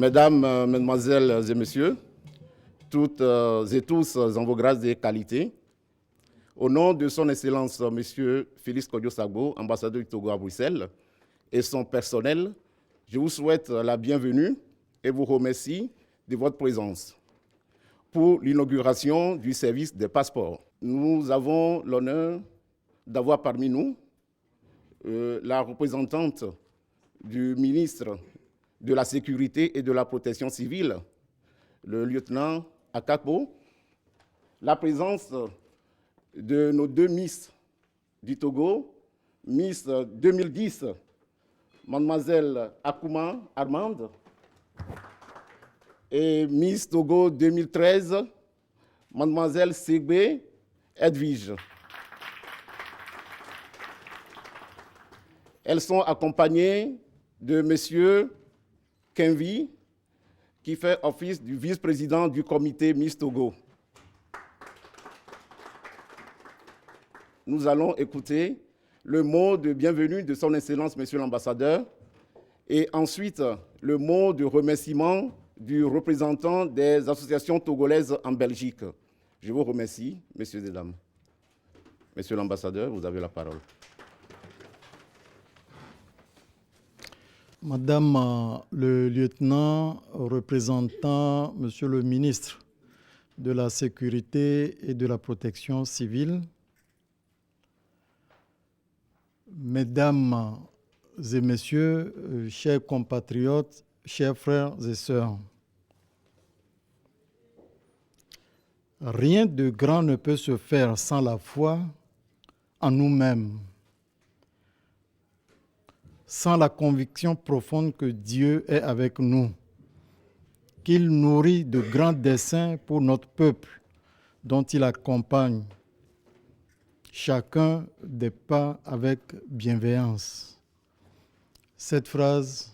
Mesdames, Mesdemoiselles et Messieurs, toutes et tous en vos grâces et qualités, au nom de son Excellence Monsieur Félix Kodio-Sagbo, ambassadeur du Togo à Bruxelles, et son personnel, je vous souhaite la bienvenue et vous remercie de votre présence pour l'inauguration du service des passeports. Nous avons l'honneur d'avoir parmi nous la représentante du ministre de la Sécurité et de la Protection civile, le lieutenant Akakbo, la présence de nos deux Miss du Togo, Miss 2010, Mademoiselle Akouma Armande, et Miss Togo 2013, Mademoiselle Segbe Edwige. Elles sont accompagnées de Monsieur Kenvi, qui fait office du vice-président du comité Miss Togo. Nous allons écouter le mot de bienvenue de son Excellence, Monsieur l'ambassadeur, et ensuite le mot de remerciement du représentant des associations togolaises en Belgique. Je vous remercie, messieurs et dames. Monsieur l'ambassadeur, vous avez la parole. Madame le lieutenant représentant Monsieur le ministre de la Sécurité et de la Protection civile, Mesdames et Messieurs, chers compatriotes, chers frères et sœurs, rien de grand ne peut se faire sans la foi en nous-mêmes, sans la conviction profonde que Dieu est avec nous, qu'il nourrit de grands desseins pour notre peuple, dont il accompagne chacun des pas avec bienveillance. Cette phrase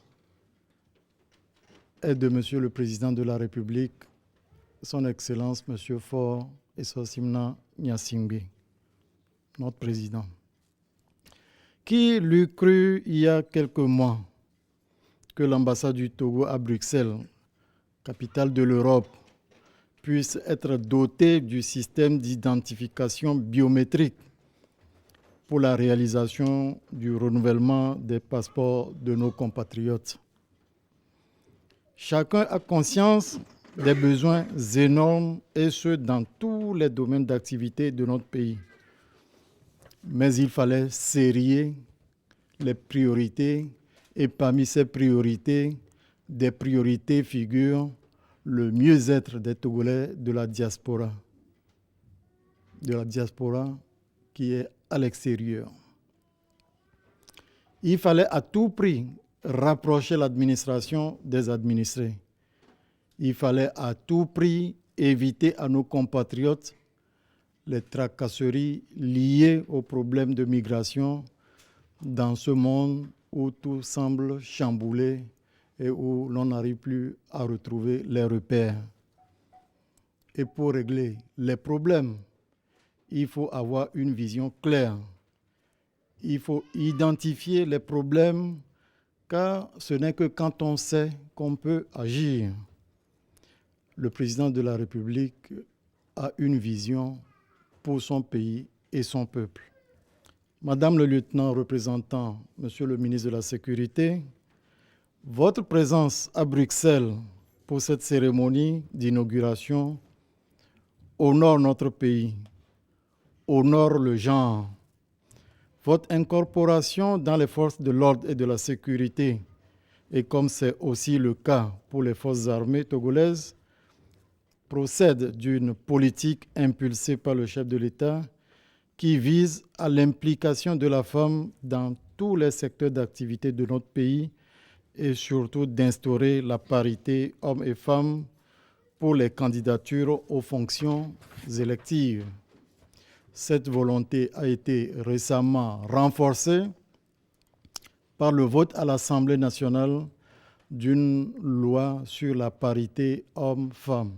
est de Monsieur le Président de la République, Son Excellence Monsieur Faure Essosimna Gnassingbé, notre Président. Qui l'eût cru il y a quelques mois que l'ambassade du Togo à Bruxelles, capitale de l'Europe, puisse être dotée du système d'identification biométrique pour la réalisation du renouvellement des passeports de nos compatriotes. Chacun a conscience des besoins énormes et ce, dans tous les domaines d'activité de notre pays. Mais il fallait serrer les priorités et parmi ces priorités, des priorités figurent le mieux-être des Togolais de la diaspora qui est à l'extérieur. Il fallait à tout prix rapprocher l'administration des administrés. Il fallait à tout prix éviter à nos compatriotes les tracasseries liées aux problèmes de migration dans ce monde où tout semble chamboulé et où l'on n'arrive plus à retrouver les repères. Et pour régler les problèmes, il faut avoir une vision claire. Il faut identifier les problèmes car ce n'est que quand on sait qu'on peut agir. Le président de la République a une vision pour son pays et son peuple. Madame le lieutenant représentant, Monsieur le ministre de la Sécurité, votre présence à Bruxelles pour cette cérémonie d'inauguration honore notre pays, honore le genre. Votre incorporation dans les forces de l'ordre et de la sécurité, et comme c'est aussi le cas pour les forces armées togolaises, procède d'une politique impulsée par le chef de l'État qui vise à l'implication de la femme dans tous les secteurs d'activité de notre pays et surtout d'instaurer la parité hommes et femmes pour les candidatures aux fonctions électives. Cette volonté a été récemment renforcée par le vote à l'Assemblée nationale d'une loi sur la parité hommes-femmes.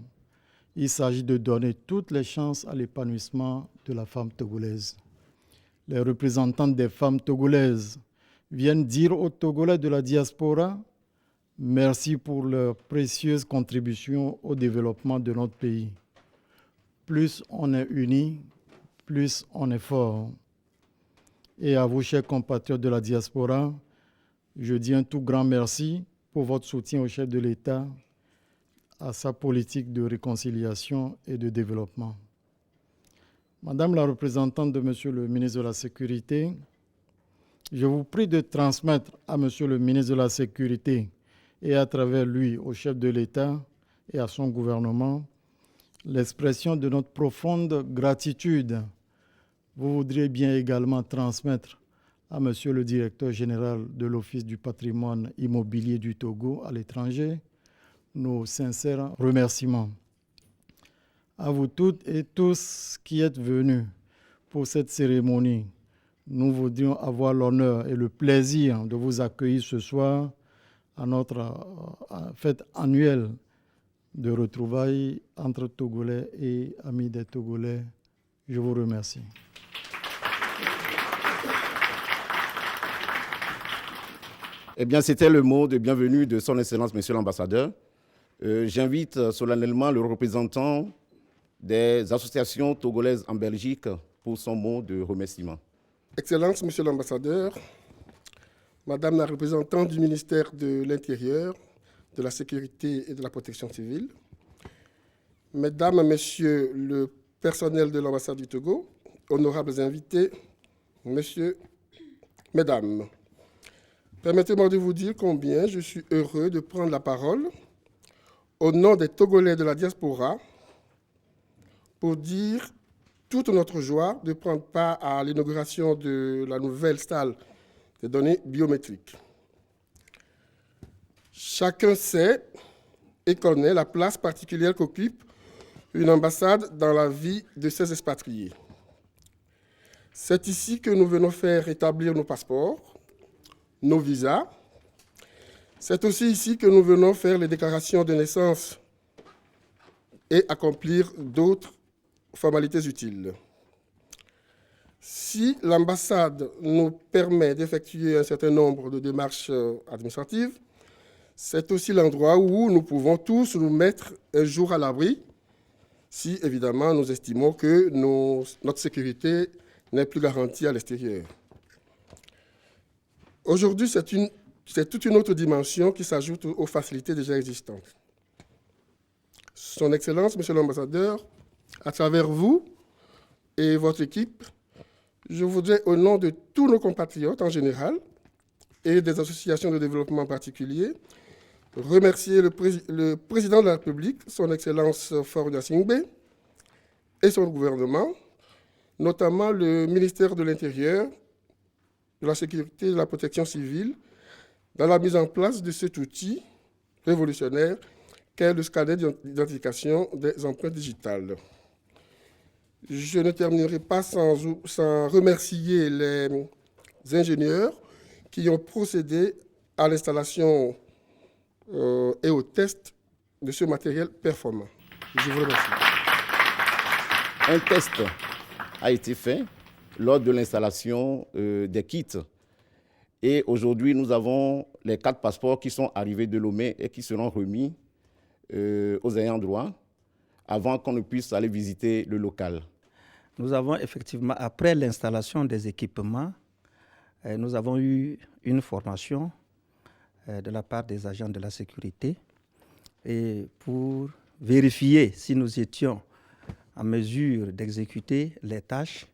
Il s'agit de donner toutes les chances à l'épanouissement de la femme togolaise. Les représentants des femmes togolaises viennent dire aux Togolais de la diaspora merci pour leur précieuse contribution au développement de notre pays. Plus on est unis, plus on est fort. Et à vous, chers compatriotes de la diaspora, je dis un tout grand merci pour votre soutien au chef de l'État, à sa politique de réconciliation et de développement. Madame la représentante de Monsieur le ministre de la Sécurité, je vous prie de transmettre à Monsieur le ministre de la Sécurité et à travers lui au chef de l'État et à son gouvernement l'expression de notre profonde gratitude. Vous voudriez bien également transmettre à Monsieur le directeur général de l'Office du patrimoine immobilier du Togo à l'étranger nos sincères remerciements. À vous toutes et tous qui êtes venus pour cette cérémonie, nous voudrions avoir l'honneur et le plaisir de vous accueillir ce soir à notre fête annuelle de retrouvailles entre Togolais et amis des Togolais. Je vous remercie. Eh bien, c'était le mot de bienvenue de son Excellence, Monsieur l'Ambassadeur. J'invite solennellement le représentant des associations togolaises en Belgique pour son mot de remerciement. Excellence, Monsieur l'Ambassadeur, Madame la représentante du ministère de l'Intérieur, de la Sécurité et de la Protection civile, Mesdames, Messieurs le personnel de l'ambassade du Togo, honorables invités, Messieurs, Mesdames, permettez-moi de vous dire combien je suis heureux de prendre la parole au nom des Togolais de la diaspora pour dire toute notre joie de prendre part à l'inauguration de la nouvelle salle des données biométriques. Chacun sait et connaît la place particulière qu'occupe une ambassade dans la vie de ses expatriés. C'est ici que nous venons faire établir nos passeports, nos visas. C'est aussi ici que nous venons faire les déclarations de naissance et accomplir d'autres formalités utiles. Si l'ambassade nous permet d'effectuer un certain nombre de démarches administratives, c'est aussi l'endroit où nous pouvons tous nous mettre un jour à l'abri, si évidemment nous estimons que notre sécurité n'est plus garantie à l'extérieur. Aujourd'hui, c'est toute une autre dimension qui s'ajoute aux facilités déjà existantes. Son Excellence, Monsieur l'Ambassadeur, à travers vous et votre équipe, je voudrais, au nom de tous nos compatriotes en général et des associations de développement en particulier, remercier le président de la République, son Excellence Faure Gnassingbé, et son gouvernement, notamment le ministère de l'Intérieur, de la Sécurité et de la Protection civile, dans la mise en place de cet outil révolutionnaire qu'est le scanner d'identification des empreintes digitales. Je ne terminerai pas sans remercier les ingénieurs qui ont procédé à l'installation et au test de ce matériel performant. Je vous remercie. Un test a été fait lors de l'installation des kits. Et aujourd'hui, nous avons les 4 passeports qui sont arrivés de Lomé et qui seront remis aux ayants droit avant qu'on ne puisse aller visiter le local. Nous avons effectivement, après l'installation des équipements, nous avons eu une formation de la part des agents de la sécurité et pour vérifier si nous étions en mesure d'exécuter les tâches,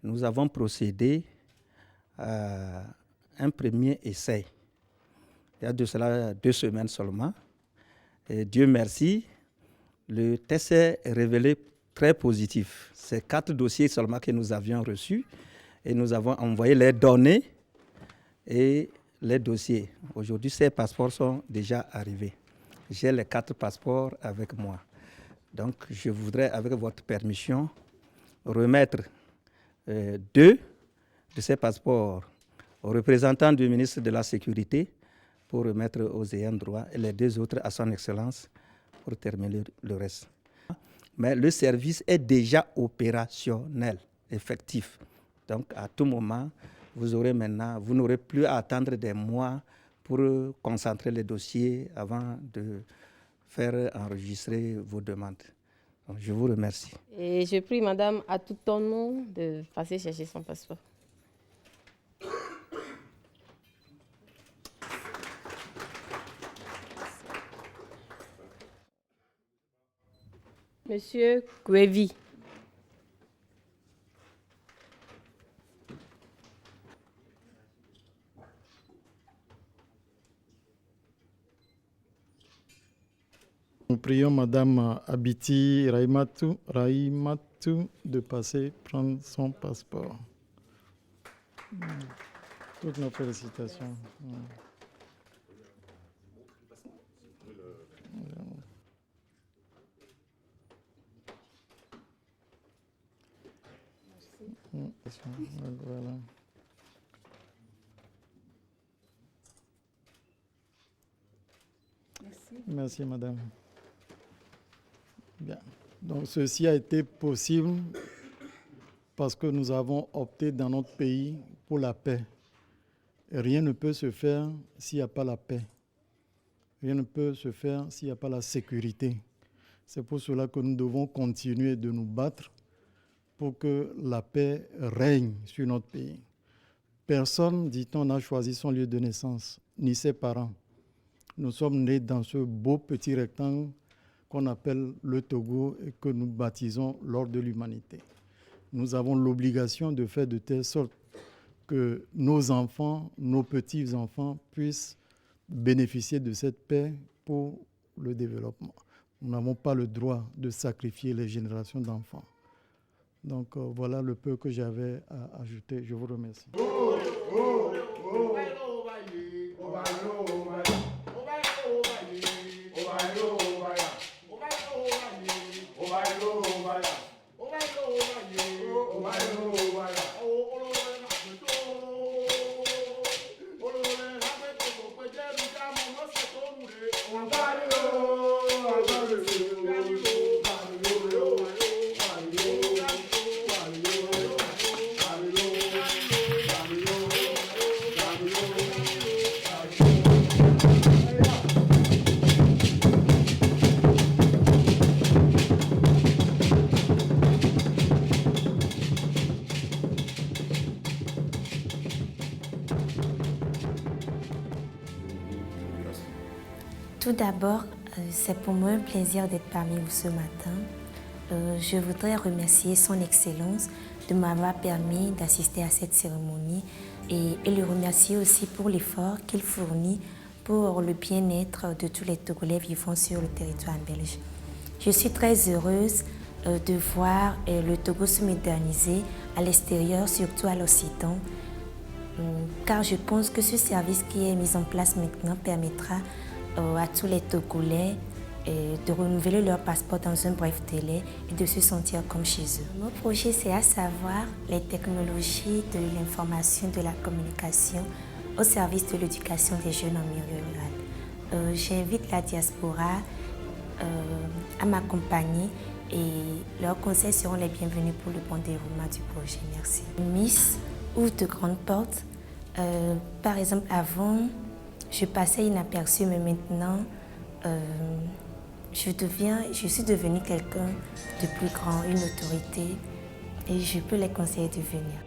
nous avons procédé à un premier essai. Il y a de cela 2 semaines seulement. Et Dieu merci, le test s'est révélé très positif. C'est 4 dossiers seulement que nous avions reçus et nous avons envoyé les données et les dossiers. Aujourd'hui, ces passeports sont déjà arrivés. J'ai les 4 passeports avec moi. Donc, je voudrais, avec votre permission, remettre 2 de ces passeports aux représentants du ministre de la Sécurité pour remettre aux ayants droit et les 2 autres à son Excellence pour terminer le reste. Mais le service est déjà opérationnel, effectif. Donc, à tout moment, vous n'aurez plus à attendre des mois pour concentrer les dossiers avant de faire enregistrer vos demandes. Donc, je vous remercie. Et je prie Madame à tout ton nom de passer chercher son passeport. Monsieur Kouevi. Nous prions Madame Abiti Raïmatou de passer prendre son passeport. Toutes nos félicitations. Voilà. Merci Madame. Bien. Donc ceci a été possible parce que nous avons opté dans notre pays pour la paix. Et rien ne peut se faire s'il n'y a pas la paix. Rien ne peut se faire s'il n'y a pas la sécurité. C'est pour cela que nous devons continuer de nous battre pour que la paix règne sur notre pays. Personne, dit-on, n'a choisi son lieu de naissance, ni ses parents. Nous sommes nés dans ce beau petit rectangle qu'on appelle le Togo et que nous baptisons l'ordre de l'humanité. Nous avons l'obligation de faire de telle sorte que nos enfants, nos petits-enfants puissent bénéficier de cette paix pour le développement. Nous n'avons pas le droit de sacrifier les générations d'enfants. Donc voilà le peu que j'avais à ajouter. Je vous remercie. Tout d'abord, c'est pour moi un plaisir d'être parmi vous ce matin. Je voudrais remercier Son Excellence de m'avoir permis d'assister à cette cérémonie et le remercier aussi pour l'effort qu'il fournit pour le bien-être de tous les Togolais vivant sur le territoire belge. Je suis très heureuse de voir le Togo se moderniser à l'extérieur, surtout à l'Occident, car je pense que ce service qui est mis en place maintenant permettra à tous les Togolais de renouveler leur passeport dans un bref délai et de se sentir comme chez eux. Mon projet, c'est à savoir les technologies de l'information, de la communication au service de l'éducation des jeunes en milieu rural. J'invite la diaspora à m'accompagner et leurs conseils seront les bienvenus pour le bon déroulement du projet. Merci. Miss ouvre de grandes portes. Par exemple, avant, je passais inaperçue, mais maintenant, je suis devenue quelqu'un de plus grand, une autorité, et je peux les conseiller de venir.